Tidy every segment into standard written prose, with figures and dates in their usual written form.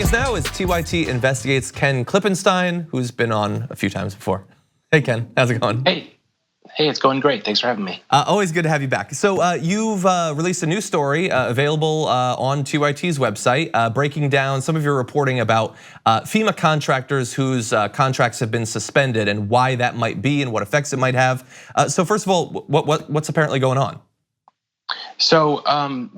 Joining us now is TYT Investigates Ken Klippenstein, who's been on a few times before. Hey Ken, how's it going? Hey, it's going great. Thanks for having me. Always good to have you back. So you've released a new story available on TYT's website, breaking down some of your reporting about FEMA contractors whose contracts have been suspended and why that might be and what effects it might have. So first of all, what's apparently going on? So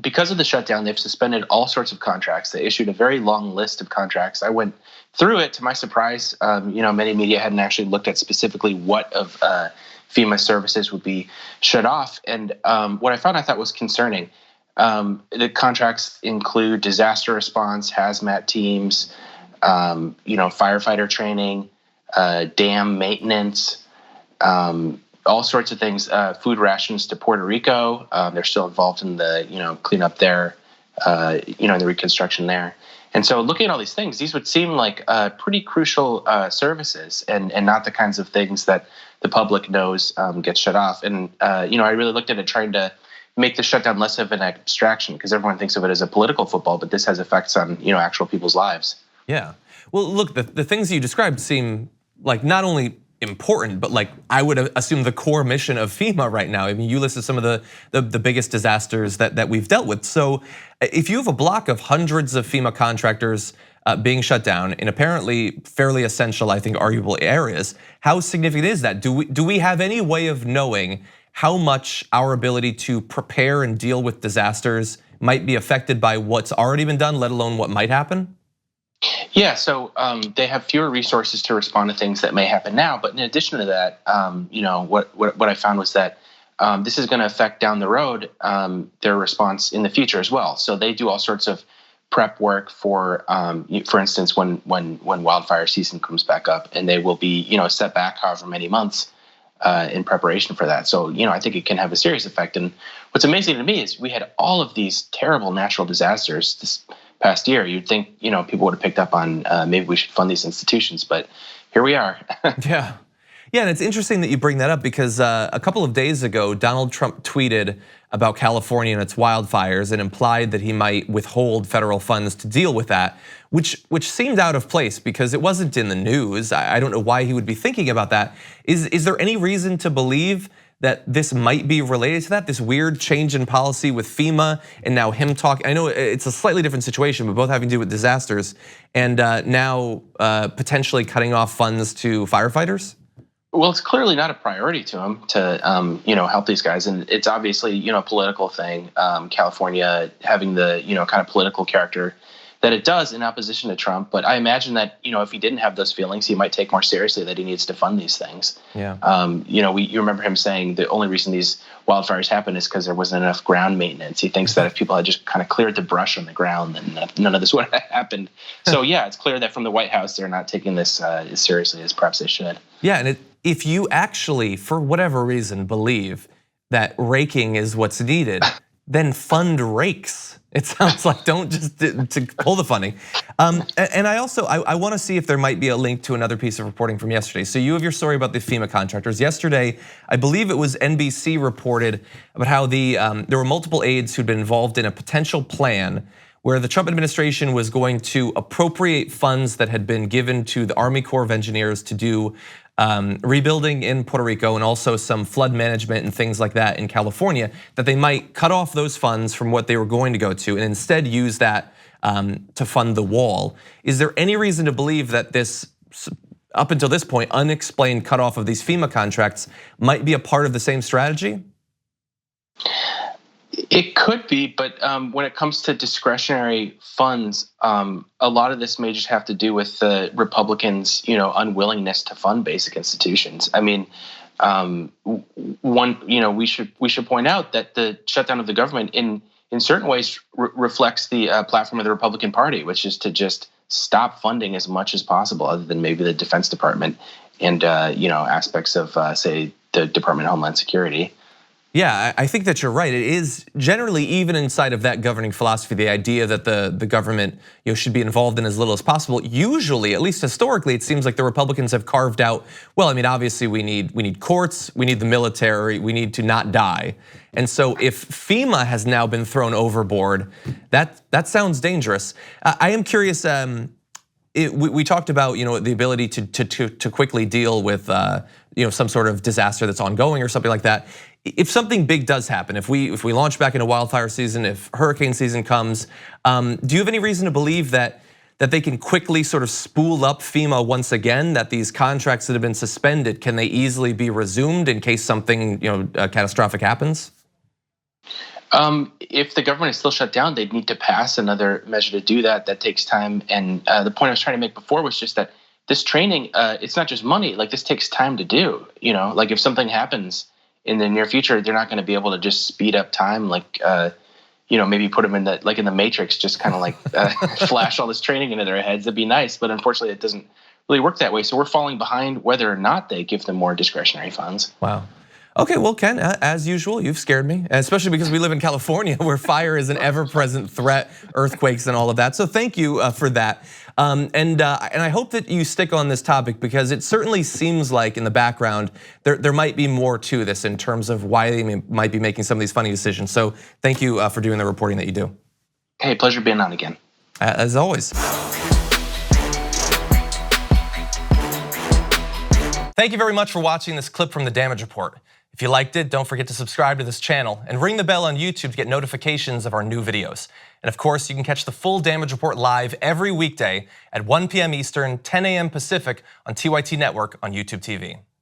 because of the shutdown, they've suspended all sorts of contracts. They issued a very long list of contracts. I went through it. To my surprise, many media hadn't actually looked at specifically what of FEMA services would be shut off. And what I found I thought was concerning. The contracts include disaster response, hazmat teams, firefighter training, dam maintenance, all sorts of things, food rations to Puerto Rico. They're still involved in the, cleanup there, the reconstruction there. And so looking at all these things, these would seem like pretty crucial services and not the kinds of things that the public knows get shut off. And, I really looked at it trying to make the shutdown less of an abstraction because everyone thinks of it as a political football, but this has effects on, actual people's lives. Yeah. Well, look, the things you described seem like not only important, but like I would assume the core mission of FEMA right now. I mean, you listed some of the biggest disasters that we've dealt with. So if you have a block of hundreds of FEMA contractors being shut down in apparently fairly essential, I think, arguable areas, how significant is that? Do we have any way of knowing how much our ability to prepare and deal with disasters might be affected by what's already been done, let alone what might happen? Yeah, so they have fewer resources to respond to things that may happen now. But in addition to that, what I found was that this is going to affect down the road their response in the future as well. So they do all sorts of prep work for instance, when wildfire season comes back up, and they will be set back however many months in preparation for that. So I think it can have a serious effect. And what's amazing to me is we had all of these terrible natural disasters this past year. You'd think people would have picked up on maybe we should fund these institutions, but here we are. Yeah, and it's interesting that you bring that up because a couple of days ago, Donald Trump tweeted about California and its wildfires and implied that he might withhold federal funds to deal with that, which seemed out of place because it wasn't in the news. I don't know why he would be thinking about that. Is there any reason to believe that this might be related to that, this weird change in policy with FEMA and now him talking? I know it's a slightly different situation, but both having to do with disasters and now potentially cutting off funds to firefighters? Well, it's clearly not a priority to him to help these guys, and it's obviously a political thing. California having the kind of political character that it does in opposition to Trump. But I imagine that if he didn't have those feelings, he might take more seriously that he needs to fund these things. Yeah. You remember him saying the only reason these wildfires happen is because there wasn't enough ground maintenance. He thinks that if people had just kind of cleared the brush on the ground, then none of this would have happened. So yeah, it's clear that from the White House, they're not taking this as seriously as perhaps they should. Yeah, and if you actually, for whatever reason, believe that raking is what's needed, then fund rakes. It sounds like don't just to pull the funding. And I want to see if there might be a link to another piece of reporting from yesterday. So you have your story about the FEMA contractors. Yesterday, I believe it was NBC reported about how there were multiple aides who'd been involved in a potential plan where the Trump administration was going to appropriate funds that had been given to the Army Corps of Engineers to do rebuilding in Puerto Rico and also some flood management and things like that in California, that they might cut off those funds from what they were going to go to and instead use that to fund the wall. Is there any reason to believe that this, up until this point, unexplained cutoff of these FEMA contracts might be a part of the same strategy? It could be, but when it comes to discretionary funds, a lot of this may just have to do with the Republicans' unwillingness to fund basic institutions. I mean, we should point out that the shutdown of the government in certain ways reflects the platform of the Republican Party, which is to just stop funding as much as possible, other than maybe the Defense Department and aspects of say the Department of Homeland Security. Yeah, I think that you're right. It is generally, even inside of that governing philosophy, the idea that the government should be involved in as little as possible. Usually, at least historically, it seems like the Republicans have carved out, well, I mean, obviously we need courts, we need the military, we need to not die. And so if FEMA has now been thrown overboard, that sounds dangerous. I am curious, we talked about the ability to quickly deal with some sort of disaster that's ongoing or something like that. If something big does happen, if we launch back into wildfire season, if hurricane season comes, do you have any reason to believe that they can quickly sort of spool up FEMA once again? That these contracts that have been suspended, can they easily be resumed in case something catastrophic happens? If the government is still shut down, they'd need to pass another measure to do that. That takes time. And the point I was trying to make before was just that this training, it's not just money. Like, this takes time to do. Like, if something happens in the near future, they're not going to be able to just speed up time. Like, maybe put them in the Matrix, just kind of like flash all this training into their heads. It'd be nice, but unfortunately, it doesn't really work that way. So we're falling behind whether or not they give them more discretionary funds. Wow. Okay, well, Ken, as usual, you've scared me, especially because we live in California where fire is an ever-present threat, earthquakes and all of that. So thank you for that. And I hope that you stick on this topic, because it certainly seems like in the background there might be more to this in terms of why they might be making some of these funny decisions. So thank you for doing the reporting that you do. Hey, pleasure being on again. As always. Thank you very much for watching this clip from the Damage Report. If you liked it, don't forget to subscribe to this channel and ring the bell on YouTube to get notifications of our new videos. And of course, you can catch the full Damage Report live every weekday at 1 p.m. Eastern, 10 a.m. Pacific on TYT Network on YouTube TV.